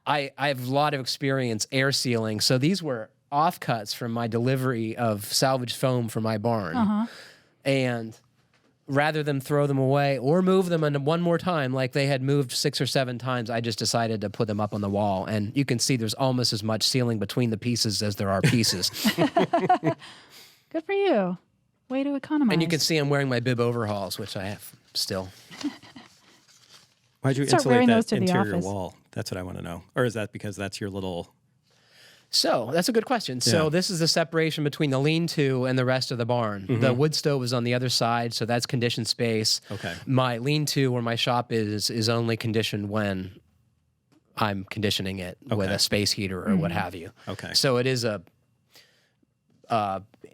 I have a lot of experience air sealing, so these were offcuts from my delivery of salvaged foam for my barn. And rather than throw them away or move them in one more time, like they had moved 6 or 7 times, I just decided to put them up on the wall. And you can see there's almost as much sealing between the pieces as there are pieces. Good for you. Way to economize. And you can see I'm wearing my bib overhauls, which I have still. Why'd you Start insulate wearing those that to the interior office. wall? That's what I want to know. Or is that because that's your little... So that's a good question. So Yeah. this is the separation between the lean-to and the rest of the barn. The wood stove is on the other side, so that's conditioned space. Okay. My lean-to where my shop is only conditioned when I'm conditioning it with Okay. a space heater or what have you. Okay. So it is a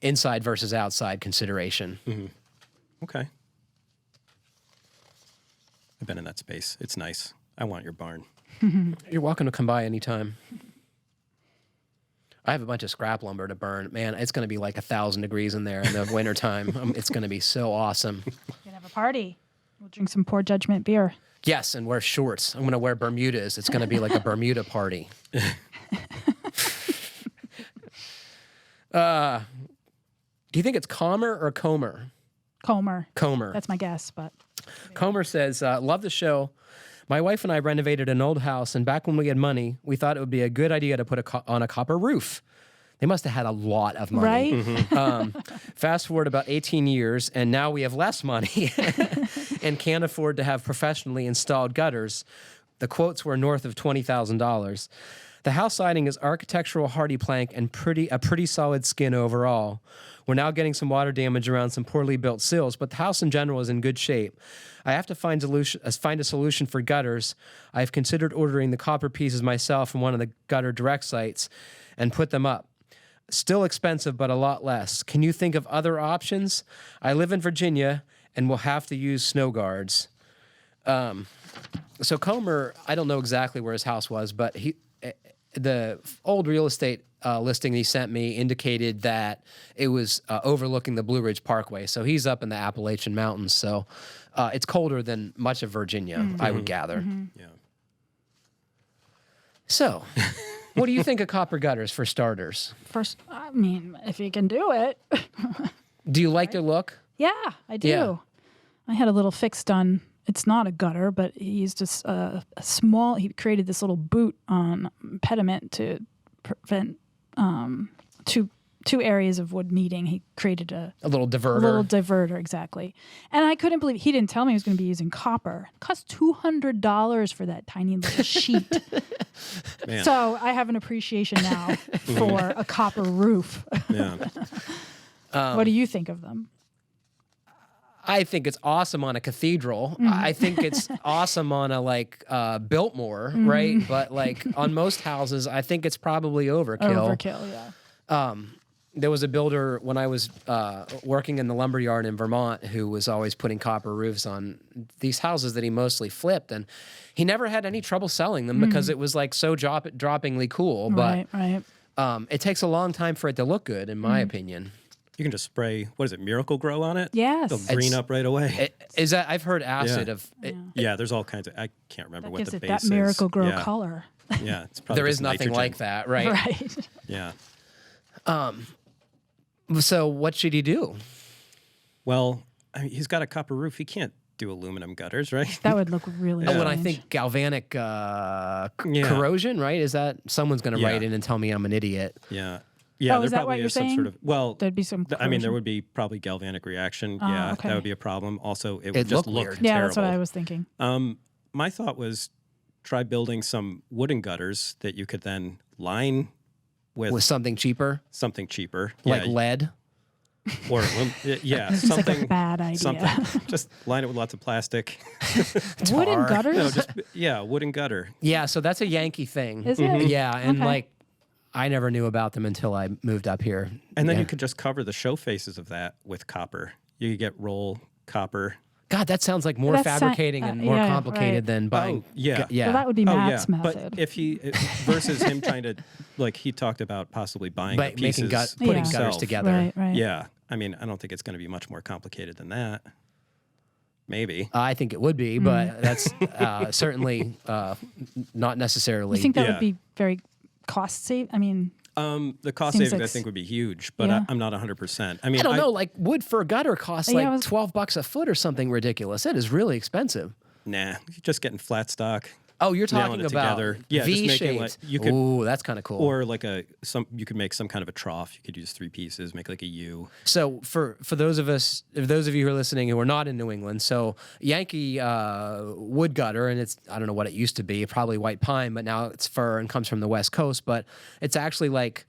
inside versus outside consideration. Okay. I've been in that space. It's nice. I want your barn. You're welcome to come by anytime. I have a bunch of scrap lumber to burn. Man, it's going to be like 1,000 degrees in there in the wintertime. It's going to be so awesome. We're gonna have a party. We'll drink some Poor Judgment beer. Yes, and wear shorts. I'm going to wear Bermudas. It's going to be like a Bermuda party. Do you think it's Comer or Comer? Comer. Comer. That's my guess, but Comer says, love the show. My wife and I renovated an old house, and back when we had money, we thought it would be a good idea to put on a copper roof. They must have had a lot of money. right? Fast forward about 18 years, and now we have less money and can't afford to have professionally installed gutters. The quotes were north of $20,000. The house siding is architectural hardy plank and a pretty solid skin overall. We're now getting some water damage around some poorly built sills, but the house in general is in good shape. I have to find a solution for gutters. I've considered ordering the copper pieces myself from one of the gutter direct sites and put them up. Still expensive, but a lot less. Can you think of other options? I live in Virginia and will have to use snow guards. So Comer, I don't know exactly where his house was, but the old real estate listing he sent me indicated that it was overlooking the Blue Ridge Parkway. So he's up in the Appalachian Mountains. So it's colder than much of Virginia, I would gather. Yeah. So what do you think of copper gutters for starters? First, I mean, if you can do it. Do you like their look? Yeah, I do. Yeah. I had a little fix done. It's not a gutter, but he used a small, he created this little boot on pediment to prevent two areas of wood meeting. He created a little diverter. little diverter, exactly. And I couldn't believe, he didn't tell me he was going to be using copper. It cost $200 for that tiny little sheet. Man. So I have an appreciation now for a copper roof. Yeah. What do you think of them? I think it's awesome on a cathedral. I think it's awesome on a Biltmore, right? But like on most houses, I think it's probably overkill. Overkill, yeah. There was a builder when I was working in the lumberyard in Vermont who was always putting copper roofs on these houses that he mostly flipped, and he never had any trouble selling them because it was like so droppingly cool. But Right. it takes a long time for it to look good, in my opinion. You can just spray, what is it, Miracle Grow on it? Yes. It'll green up right away. Is that I've heard acid Yeah. of. Yeah, there's all kinds of, I can't remember That what gives the it base that is. Miracle Grow Yeah. color. Yeah, it's probably There is just nothing nitrogen. like that, right? Right. Yeah. So what should he do? Well, I mean, he's got a copper roof. He can't do aluminum gutters, right? That would look really Oh, when I strange. think galvanic corrosion, right? Is that someone's going to Yeah. write in and tell me I'm an idiot? Yeah. Yeah, Oh, there is that probably what you're is some saying? sort of, well, There'd be some I mean, there corrosion. would be probably galvanic reaction. Oh, Yeah, okay. that would be a problem. Also, it would It'd just look look weird. Yeah, terrible. that's what I was thinking. My thought was try building some wooden gutters that you could then line with, With something cheaper, something cheaper. like yeah, lead. or yeah, Seems like something a bad idea. something. Just line it with lots of plastic. Wooden Tar. gutters? No, just wooden gutter. Yeah, so that's a Yankee thing. Is it? Yeah, and Okay. I never knew about them until I moved up here. And then Yeah. you could just cover the show faces of that with copper. You could get roll copper God, that sounds like more That's fabricating and more yeah, complicated right. than buying. yeah. Yeah. Well, that would be Matt's method. But if he versus him trying to like he talked about possibly buying the pieces putting Yeah. gutters together. Right. Yeah, I mean, I don't think it's going to be much more complicated than that. Maybe. I think it would be, but that's certainly not necessarily. You think that Yeah. would be very cost save? I mean, The cost Seems savings I like think would be huge, but yeah. I'm not 100%. I mean, I don't know, like wood for a gutter costs Yeah, like I was- $12 a foot or something ridiculous. It is really expensive. Nah, you're just getting flat stock. Oh, you're Nailing talking it about together. Yeah, just making V-shaped. like you could, Ooh, that's kind of cool. or like you could make some kind of a trough. You could use 3 pieces, make like a U. So for those of you who are listening who are not in New England, so Yankee wood gutter, and it's I don't know what it used to be, probably white pine, but now it's fir and comes from the West Coast. But it's actually like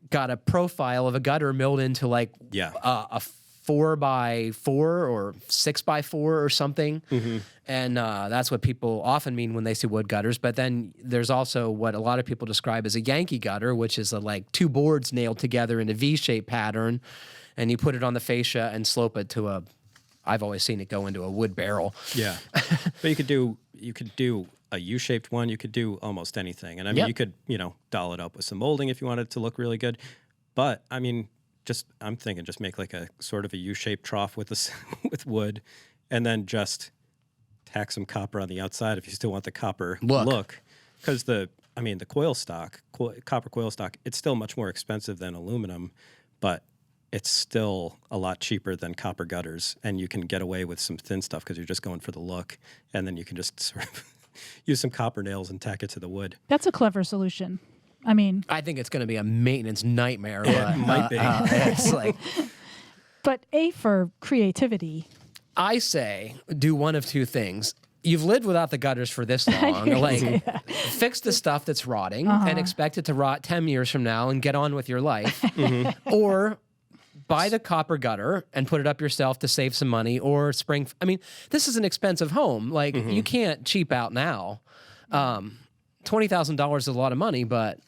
got a profile of a gutter milled into like Yeah. a 4x4 or 6x4 or something. And that's what people often mean when they see wood gutters. But then there's also what a lot of people describe as a Yankee gutter, which is like 2 boards nailed together in a V-shaped pattern. And you put it on the fascia and slope it to I've always seen it go into a wood barrel. Yeah. But you could do a U-shaped one. You could do almost anything. And I mean, Yep. you could, doll it up with some molding if you wanted it to look really good. But I mean, I'm thinking just make like a sort of a U-shaped trough with with wood, and then just tack some copper on the outside if you still want the copper look. Because the copper coil stock, it's still much more expensive than aluminum, but it's still a lot cheaper than copper gutters, and you can get away with some thin stuff because you're just going for the look, and then you can just sort of use some copper nails and tack it to the wood. that's a clever solution. I mean, I think it's going to be a maintenance nightmare. It But, might be. it's like, but for creativity. I say do one of 2 things. You've lived without the gutters for this long. Like, fix the stuff that's rotting and expect it to rot 10 years from now and get on with your life. Or buy the copper gutter and put it up yourself to save some money. Or I mean, this is an expensive home. Like, you can't cheap out now. $20,000 is a lot of money, but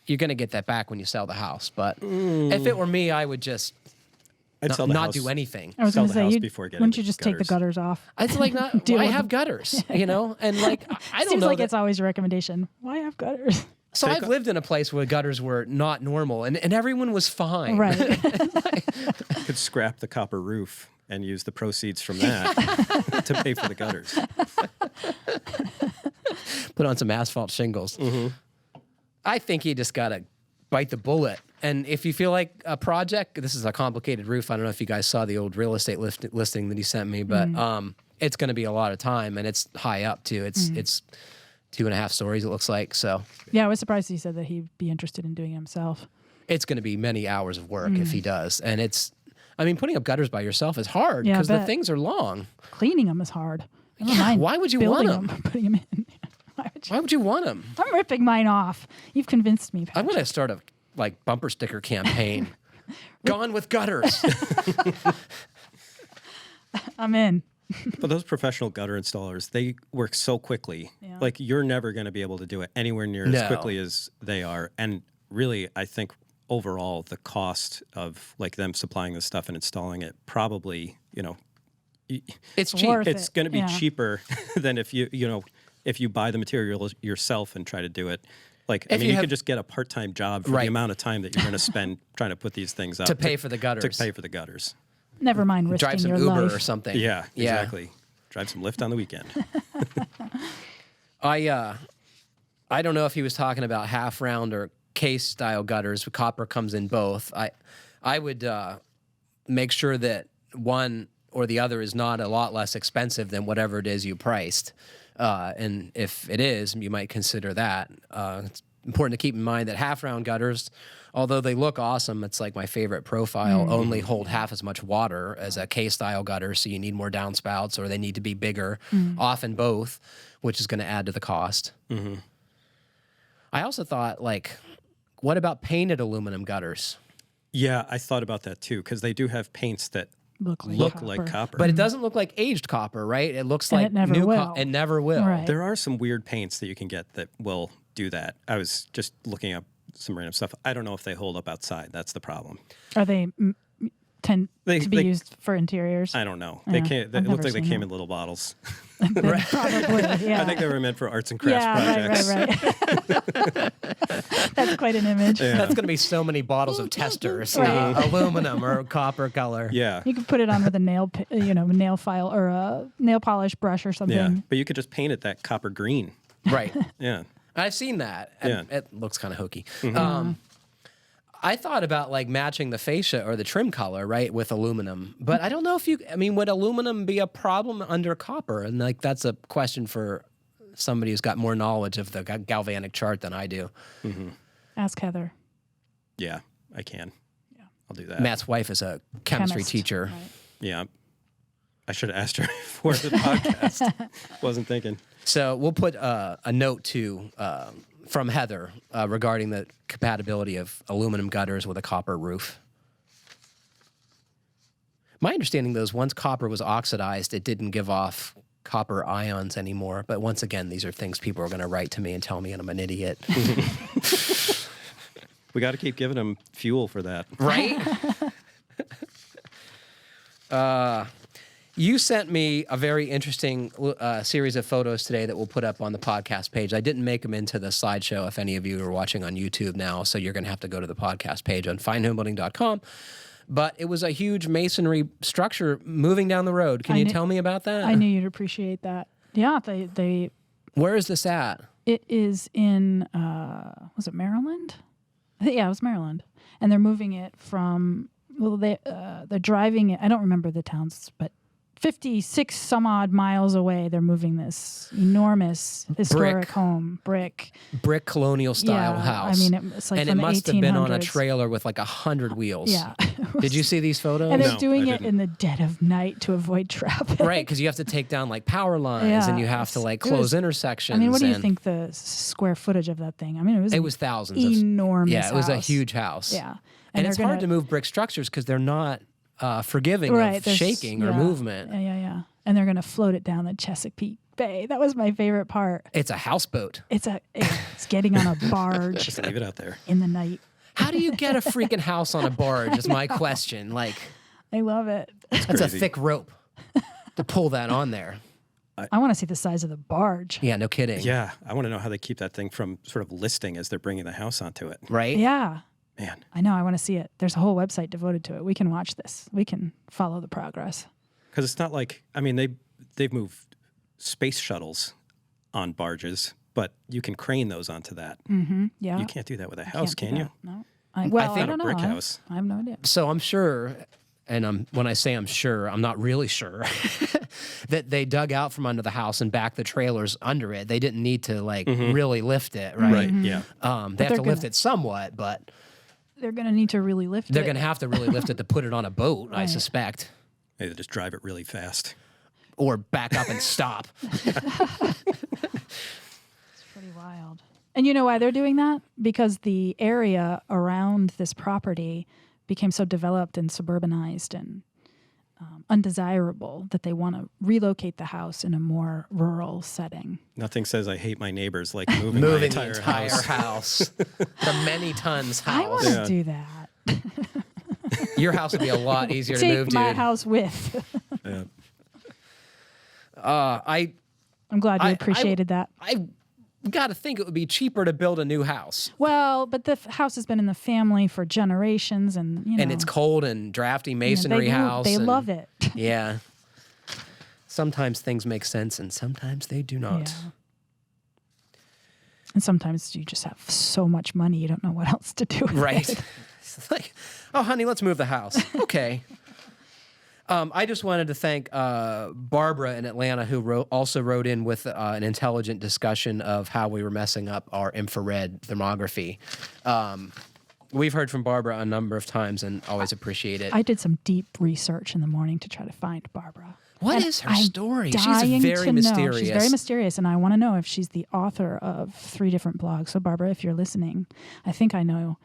you're going to get that back when you sell the house. But if it were me, I would just I'd not do anything. I was Sell going to the say, house before getting wouldn't the you just take the gutters. gutters off? It's like not. Deal Why with have gutters? And like I don't Seems know. like that- it's always a recommendation. Why have gutters? so I've lived in a place where gutters were not normal, and everyone was fine. Right. You could scrap the copper roof and use the proceeds from that to pay for the gutters. Put on some asphalt shingles. I think you just gotta bite the bullet. And if you feel like a project, this is a complicated roof. I don't know if you guys saw the old real estate listing that he sent me, but it's going to be a lot of time, and it's high up too. It's 2.5 stories. It looks like so. Yeah, I was surprised he said that he'd be interested in doing it himself. It's going to be many hours of work if he does, and putting up gutters by yourself is hard Yeah, I because the bet. things are long. Cleaning them is hard. I don't mind Why would you building want 'em? Putting them in. Why would you want them? I'm ripping mine off. You've convinced me, I'm Patrick. going to start a bumper sticker campaign. Gone with gutters. I'm in. But those professional gutter installers, they work so quickly. Yeah. Like, you're never going to be able to do it anywhere near No. as quickly as they are. And really, I think overall, the cost of like them supplying the stuff and installing it probably, It's cheap. Worth it's it, going to be yeah. cheaper than if you buy the material yourself and try to do it. Like, If you you could just get a part-time job for Right. the amount of time that you're going to spend trying to put these things up To pay for the gutters. To pay for the gutters. Never mind risking Drive some your Uber life. or something. Yeah, exactly. Drive some Lyft on the weekend. I don't know if he was talking about half round or case style gutters. Copper comes in both. I would make sure that one or the other is not a lot less expensive than whatever it is you priced. And if it is, you might consider that. It's important to keep in mind that half round gutters, although they look awesome, it's like my favorite profile, only hold half as much water as a K-style gutter, so you need more downspouts or they need to be bigger, often both, which is going to add to the cost. I also thought, what about painted aluminum gutters? Yeah, I thought about that too, because they do have paints that Look like copper. But it doesn't look like aged copper, right? It looks And like it never new will. It never will. Right. There are some weird paints that you can get that will do that. I was just looking up some random stuff. I don't know if they hold up outside. That's the problem. Are they tend They- to be they- used for interiors. I don't know. Yeah, They I've it looked never like they seen came that. in little bottles. Probably, yeah. I think they were meant for arts and crafts yeah, projects. right. That's quite an image. Yeah. That's going to be so many bottles of testers, Right. aluminum or copper color. Yeah. You could put it on with a nail file or a nail polish brush or something. Yeah. But you could just paint it that copper green. Right. Yeah. I've seen that. And Yeah. it looks kind of hokey. Mm-hmm. I thought about like matching the fascia or the trim color, right, with aluminum. But I don't know if would aluminum be a problem under copper? And like that's a question for somebody who's got more knowledge of the galvanic chart than I do. Ask Heather. Yeah, I can. Yeah. I'll do that. Matt's wife is a chemistry Chemist, teacher. right. Yeah. I should have asked her before the podcast. Wasn't thinking. So we'll put a note from Heather regarding the compatibility of aluminum gutters with a copper roof. My understanding, though, is once copper was oxidized, it didn't give off copper ions anymore. But once again, these are things people are going to write to me and tell me I'm an idiot. We got to keep giving them fuel for that. Right? You sent me a very interesting series of photos today that we'll put up on the podcast page. I didn't make them into the slideshow if any of you are watching on YouTube now, so you're going to have to go to the podcast page on finehomebuilding.com. But it was a huge masonry structure moving down the road. Can you tell me about that? I knew you'd appreciate that. Yeah, they Where is this at? it is in was it Maryland? Yeah, it was Maryland. And they're moving it from they're driving it. I don't remember the towns, but 56 some odd miles away, they're moving this enormous historic home, brick Colonial style house. I mean, it's like and from it the must have been on a 1800s. trailer with like 100 wheels. Yeah. Did you see these photos? And they're No, doing I it in the dead of night to avoid traffic. Right, because you have to take down like power lines and you have to like close intersections. I mean, what do you and think the square footage of that thing? I mean, it was thousands. enormous. Yeah, it was a house. huge house. Yeah, And they're it's hard gonna- to move brick structures because they're not forgiving right, of there's- shaking or yeah, movement. Yeah. And they're going to float it down the Chesapeake Bay. That was my favorite part. It's a houseboat. It's getting on a barge Just leave it out there. in the night. How do you get a freaking house on a barge is my question. Like, I love it. that's a crazy. thick rope to pull that on there. I want to see the size of the barge. Yeah, no kidding. Yeah, I want to know how they keep that thing from sort of listing as they're bringing the house onto it. Right? Yeah. Man, I know. I want to see it. There's a whole website devoted to it. We can watch this. We can follow the progress. because it's not like, I mean, they've moved space shuttles on barges, but you can crane those onto that. Mm-hmm. Yeah. You can't do that with a house, Can't can do you? that. No. I think don't a know. brick house. I have no idea. So I'm sure, and when I say I'm sure, I'm not really sure, that they dug out from under the house and backed the trailers under it. They didn't need to like really lift it, right? Right, yeah. They have they're to lift gonna- it somewhat, but They're going to need to really lift they're it. going to have to really lift it to put it on a boat, I Right. suspect. Maybe they just drive it really fast. Or back up and stop. It's pretty wild. And you know why they're doing that? Because the area around this property became so developed and suburbanized and undesirable that they want to relocate the house in a more rural setting. Nothing says I hate my neighbors like moving Moving my the entire entire house. house. The many tons I want house. to do that. Your house would be a lot easier to Take move, my dude. house with. Yeah. I'm glad you appreciated that. I got to think it would be cheaper to build a new house. Well, but the house has been in the family for generations, and you know, And it's cold and drafty you know, masonry house. They and- love it. Yeah. Sometimes things make sense and sometimes they do not. Yeah. And sometimes you just have so much money you don't know what else to do with Right. it. It's like, oh, honey, let's move the house. Okay. I just wanted to thank Barbara in Atlanta, who also wrote in with an intelligent discussion of how we were messing up our infrared thermography. We've heard from Barbara a number of times and always appreciate it. I did some deep research in the morning to try to find Barbara. What And is her I'm story? She's dying very to mysterious. Know. She's very mysterious, and I want to know if she's the author of 3 different blogs. So, Barbara, if you're listening, I think I know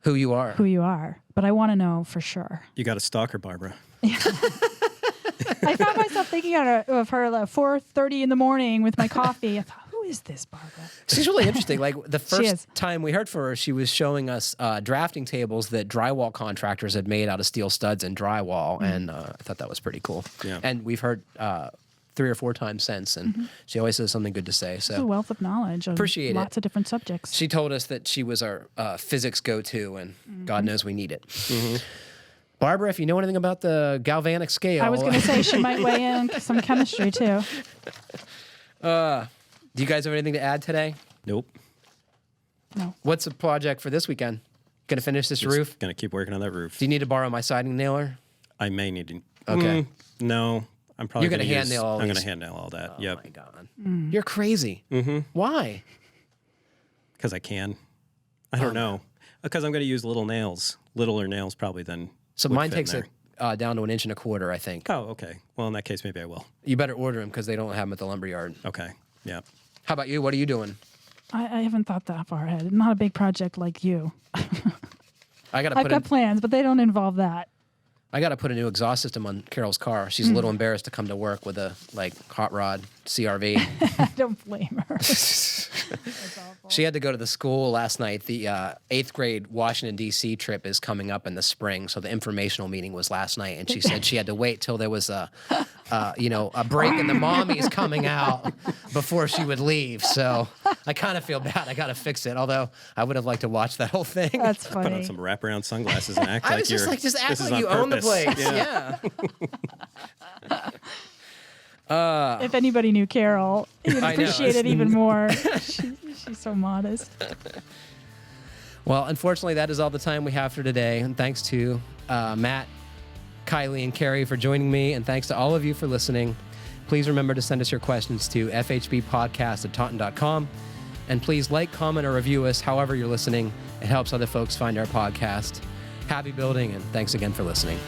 Who you are. who you are, but I want to know for sure. You got a stalker, Barbara. I found myself thinking of her at 4:30 in the morning with my coffee. I thought, who is this Barbara? She's really interesting. Like the is. first time we heard from her, she was showing us drafting tables that drywall contractors had made out of steel studs and drywall, and I thought that was pretty cool. Yeah. And we've heard 3 or 4 times since, and she always has something good to say. It's a So wealth of knowledge of Appreciate lots it. of different subjects. she told us that she was our physics go-to, and God knows we need it. Barbara, if you know anything about the galvanic scale, I was going to say she might weigh in some chemistry too. do you guys have anything to add today? Nope. No. What's the project for this weekend? Gonna finish this roof? Gonna keep working on that roof. Do you need to borrow my siding nailer? I may need to. Okay. No, I'm probably You're gonna hand nail all I'm these? gonna hand nail all that. Oh Yep. my God. You're crazy. Why? Because I can. I don't know. Because I'm gonna use little nails, littler nails probably than. So would mine fit takes in it there. down to 1.25 inches, I think. Oh, okay. Well, in that case, maybe I will. You better order them because they don't have them at the lumberyard. Okay. Yeah. How about you? What are you doing? I haven't thought that far ahead. Not a big project like you. I gotta I've put got plans, but they don't involve that. I gotta put a new exhaust system on Carol's car. She's a little embarrassed to come to work with a hot rod CRV. I don't blame her. She had to go to the school last night. The 8th grade Washington, D.C. trip is coming up in the spring, so the informational meeting was last night, and she said she had to wait till there was a break in the mommies coming out before she would leave. So I kind of feel bad. I got to fix it, although I would have liked to watch that whole thing. That's Put on funny. some wraparound sunglasses and act I like was you're. just act this is like on you own the purpose. place. Yeah. Yeah. If anybody knew Carol, you'd I know. appreciate it even more. She's so modest. Well, unfortunately, that is all the time we have for today. And thanks to Matt, Kylie, and Carrie for joining me. And thanks to all of you for listening. Please remember to send us your questions to fhbpodcast@taunton.com. And please like, comment, or review us however you're listening. It helps other folks find our podcast. Happy building, and thanks again for listening.